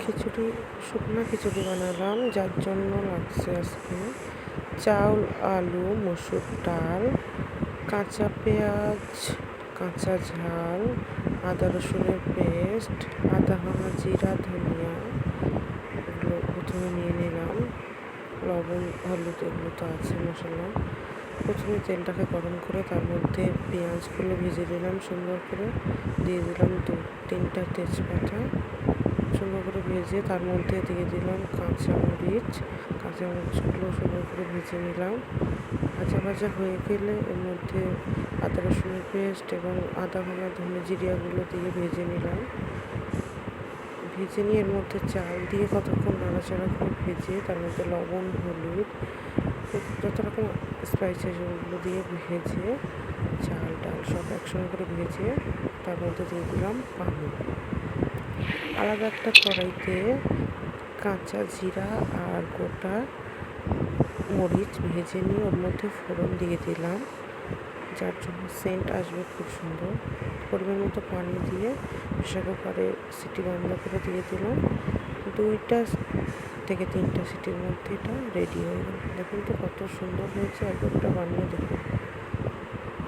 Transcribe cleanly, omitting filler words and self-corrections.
খিচুড়ি, শুকনো খিচুড়ি বানালাম, যার জন্য লাগছে আজকে চাউল, আলু, মসুর ডাল, কাঁচা পেঁয়াজ, কাঁচা ঝাল, আদা রসুনের পেস্ট, আদা ভাঙা জিরা, ধনিয়া, এগুলো প্রথমে নিয়ে নিলাম। লবণ, হলুদ এগুলো তো আছে মশলা। প্রথমে তেলটাকে গরম করে তার মধ্যে পেঁয়াজগুলো ভেজে নিলাম সুন্দর করে, দিয়ে দিলাম 2-3টা তেজপাতা, সুন্দর করে ভেজে তার মধ্যে দিয়ে দিলাম কাঁচামরিচগুলো সুন্দর করে ভেজে নিলাম। ভাজা হয়ে গেলে এর মধ্যে আদা রসুনের পেস্ট এবং আদা ভাঙা ধনে জিরিয়াগুলো দিয়ে ভেজে নিলাম। ভেজে নিয়ে এর মধ্যে চাল দিয়ে কতক্ষণ নাড়াচাড়া করে ভেজে তার মধ্যে লবণ, হলুদ, যত রকম স্পাইসেস ওগুলো দিয়ে ভেজে চাল ডাল সব একসঙ্গে করে ভেজে তার মধ্যে দিয়ে দিলাম পানি। আলাদা একটা কড়াইতে কাঁচা জিরা আর গোটা মরিচ ভেজে নিয়ে ওর মধ্যে ফোড়ন দিয়ে দিলাম, যার জন্য সেন্ট আসবে খুব সুন্দর। পরিমাণ মতো পানি দিয়ে প্রেসার কুকারে সিটি বন্ধ করে দিয়ে দিলাম। 2টা থেকে 3টা সিটির মধ্যে এটা রেডি হয়ে গেল। দেখুন তো কত সুন্দর হয়েছে, একবারটা বানিয়ে দেখুন।